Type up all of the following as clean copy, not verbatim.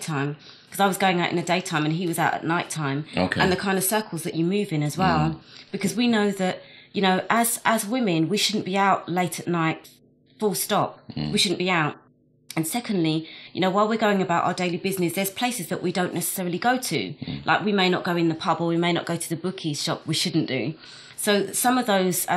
daytime, because I was going out in the daytime and he was out at nighttime. Okay. And the kind of circles that you move in as well. Because we know that, you know, as women, we shouldn't be out late at night, full stop. We shouldn't be out. And secondly, you know, while we're going about our daily business, there's places that we don't necessarily go to. Like we may not go in the pub or we may not go to the bookies shop. We shouldn't do. So some of those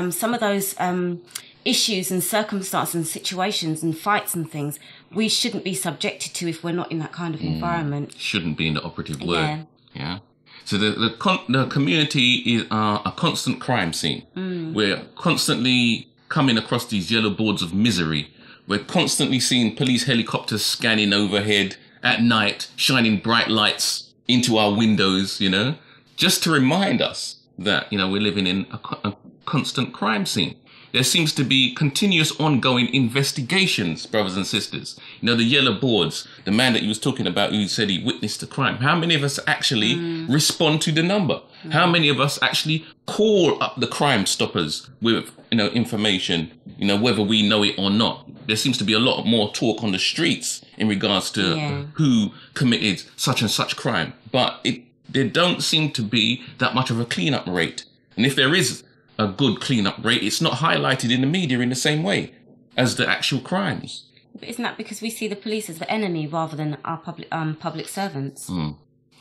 issues and circumstances and situations and fights and things, we shouldn't be subjected to if we're not in that kind of environment. Shouldn't be in the operative word. Yeah. So the community is a constant crime scene. We're constantly coming across these yellow boards of misery. We're constantly seeing police helicopters scanning overhead at night, shining bright lights into our windows, you know, just to remind us that, you know, we're living in a constant crime scene. There seems to be continuous ongoing investigations, brothers and sisters. You know, the yellow boards, the man that you was talking about who said he witnessed the crime. How many of us actually respond to the number? How many of us actually call up the Crime Stoppers with, you know, information, you know, whether we know it or not? There seems to be a lot more talk on the streets in regards to who committed such and such crime. But there don't seem to be that much of a cleanup rate. And if there is a good cleanup rate, it's not highlighted in the media in the same way as the actual crimes. But isn't that because we see the police as the enemy rather than our public servants?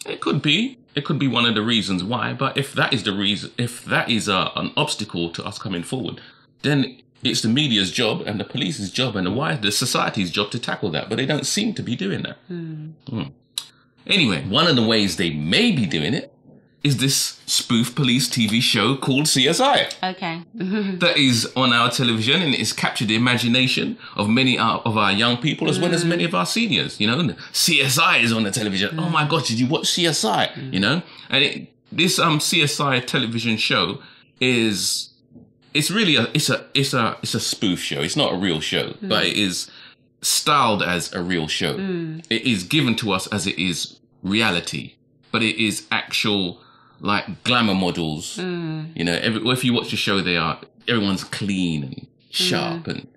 It could be. It could be one of the reasons why. But if that is the reason, if that is an obstacle to us coming forward, then it's the media's job and the police's job and the society's job to tackle that. But they don't seem to be doing that. Anyway, one of the ways they may be doing it is this spoof police TV show called CSI. Okay. That is on our television, and it has captured the imagination of many of our young people as well as many of our seniors. You know, CSI is on the television. Oh my God, did you watch CSI? You know, and this CSI television show it's really a spoof show. It's not a real show, but it is styled as a real show. It is given to us as it is reality, but it is actual, like, glamour models. You know, if you watch the show, everyone's clean and sharp and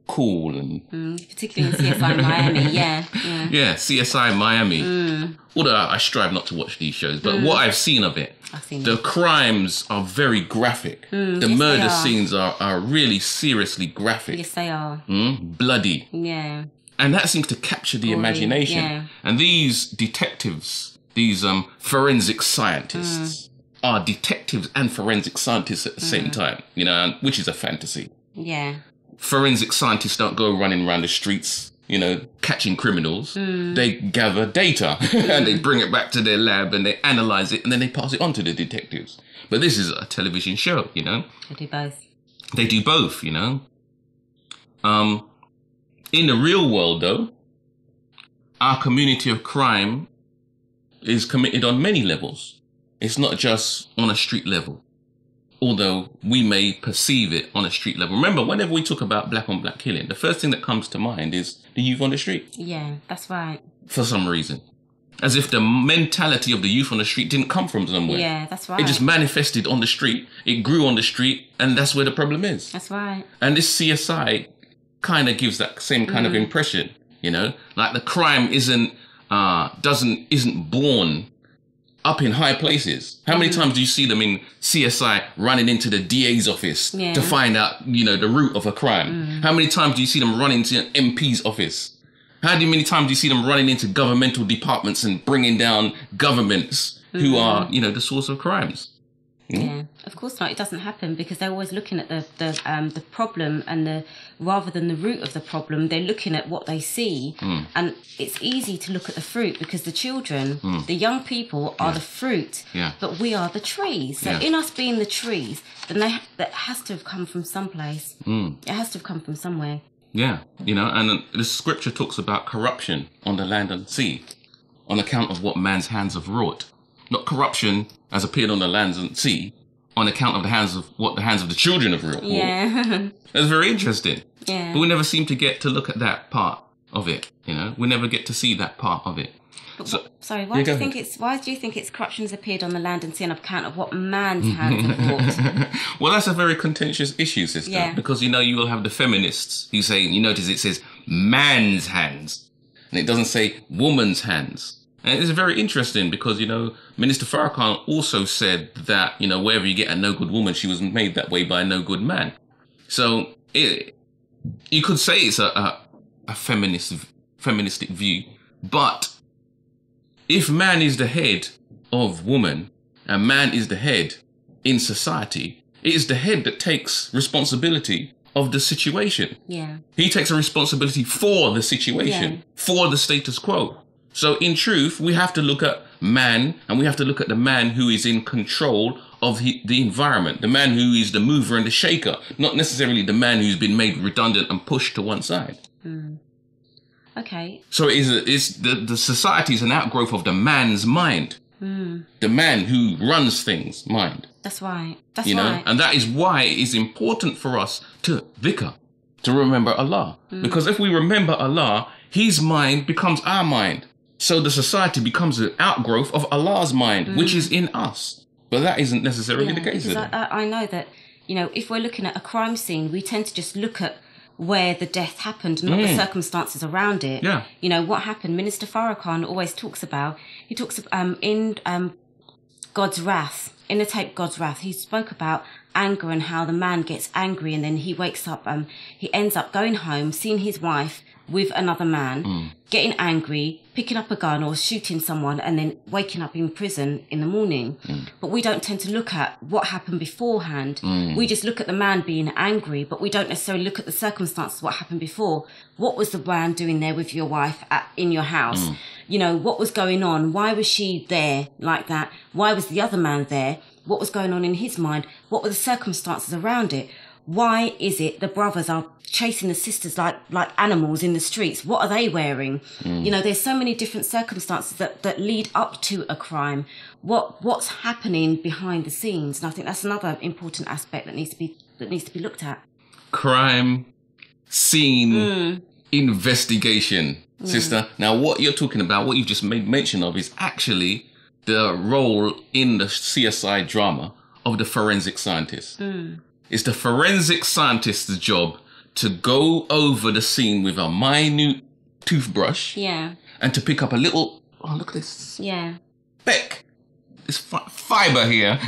cool and particularly in CSI Miami. Yeah, CSI Miami. Although I strive not to watch these shows, but what I've seen of it, the crimes are very graphic. The murder scenes are really seriously graphic. Yes, they are. Bloody. Yeah. And that seems to capture the imagination. Yeah. And these detectives, these forensic scientists are detectives and forensic scientists at the same time, you know, which is a fantasy. Yeah. Forensic scientists don't go running around the streets, you know, catching criminals. They gather data and they bring it back to their lab and they analyze it and then they pass it on to the detectives. But this is a television show, you know. They do both. They do both, you know. In the real world, though, our community of crime is committed on many levels. It's not just on a street level, although we may perceive it on a street level. Remember, whenever we talk about black on black killing, the first thing that comes to mind is the youth on the street. Yeah, that's right. For some reason. As if the mentality of the youth on the street didn't come from somewhere. Yeah, that's right. It just manifested on the street. It grew on the street, and that's where the problem is. That's right. And this CSI kind of gives that same kind of impression, you know? Like the crime isn't born up in high places. How many times do you see them in CSI running into the DA's office to find out, you know, the root of a crime? How many times do you see them running into an MP's office? How many times do you see them running into governmental departments and bringing down governments who are, you know, the source of crimes? Yeah, of course not. It doesn't happen because they're always looking at the problem and rather than the root of the problem, they're looking at what they see. And it's easy to look at the fruit because the children, the young people are the fruit, but we are the trees. So in us being the trees, then that has to have come from someplace. It has to have come from somewhere. Yeah, you know, and the scripture talks about corruption on the land and sea on account of what man's hands have wrought. Not corruption as appeared on the lands and sea on account of the hands of the children have wrought. Yeah. That's very interesting. Yeah. But we never seem to get to look at that part of it, you know? We never get to see that part of it. But why do you think it's corruption has appeared on the land and sea on account of what man's hands have wrought? Well, that's a very contentious issue, sister, because, you know, you will have the feminists who say, you notice it says man's hands, and it doesn't say woman's hands. And it's very interesting because, Minister Farrakhan also said that, wherever you get a no good woman, she was made that way by a no good man. So you could say it's a feministic view, but if man is the head of woman and man is the head in society, it is the head that takes responsibility of the situation. Yeah. He takes a responsibility for the situation, for the status quo. So in truth, we have to look at man, and we have to look at the man who is in control of the environment, the man who is the mover and the shaker, not necessarily the man who's been made redundant and pushed to one side. Mm. Okay. So the society is an outgrowth of the man's mind, the man who runs things mind. That's right. That's right. And that is why it is important for us to dhikr, to remember Allah. Because if we remember Allah, his mind becomes our mind. So the society becomes an outgrowth of Allah's mind, which is in us. But that isn't necessarily the case. Because I know that, if we're looking at a crime scene, we tend to just look at where the death happened, not the circumstances around it. Yeah. What happened. Minister Farrakhan always talks about, in God's Wrath, in the tape God's Wrath, he spoke about anger and how the man gets angry and then he wakes up, he ends up going home, seeing his wife with another man, getting angry, picking up a gun or shooting someone and then waking up in prison in the morning. But we don't tend to look at what happened beforehand. We just look at the man being angry, but we don't necessarily look at the circumstances, what happened before. What was the man doing there with your wife in your house? What was going on? Why was she there like that? Why was the other man there? What was going on in his mind? What were the circumstances around it? Why is it the brothers are chasing the sisters like animals in the streets? What are they wearing? There's so many different circumstances that lead up to a crime. What's happening behind the scenes? And I think that's another important aspect that needs to be looked at. Crime scene investigation, sister. Now, what you're talking about, what you've just made mention of, is actually the role in the CSI drama of the forensic scientist. It's the forensic scientist's job to go over the scene with a minute toothbrush. Yeah. And to pick up a little, look at this. Yeah. Speck. This fiber here.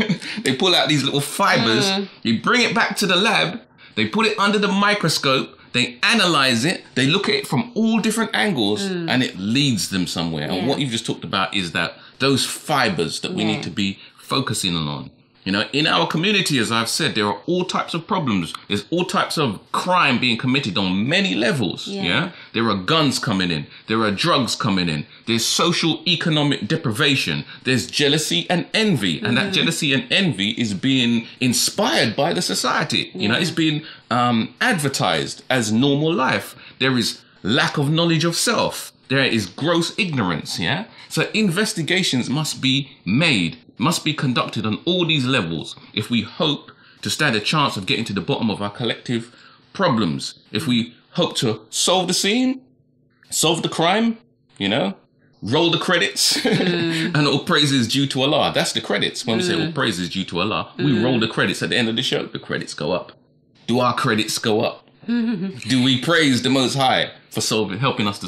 They pull out these little fibers. You bring it back to the lab. They put it under the microscope. They analyze it. They look at it from all different angles and it leads them somewhere. And what you've just talked about is that those fibers that we need to be focusing on. In our community, as I've said, there are all types of problems. There's all types of crime being committed on many levels. Yeah. There are guns coming in. There are drugs coming in. There's social economic deprivation. There's jealousy and envy. And that jealousy and envy is being inspired by the society. It's being advertised as normal life. There is lack of knowledge of self. There is gross ignorance. Yeah. So investigations must be made. Must be conducted on all these levels if we hope to stand a chance of getting to the bottom of our collective problems. If we hope to solve the scene, solve the crime, roll the credits, and all praise is due to Allah. That's the credits. When we say all praise is due to Allah, we roll the credits at the end of the show. The credits go up. Do our credits go up? Do we praise the Most High for helping us to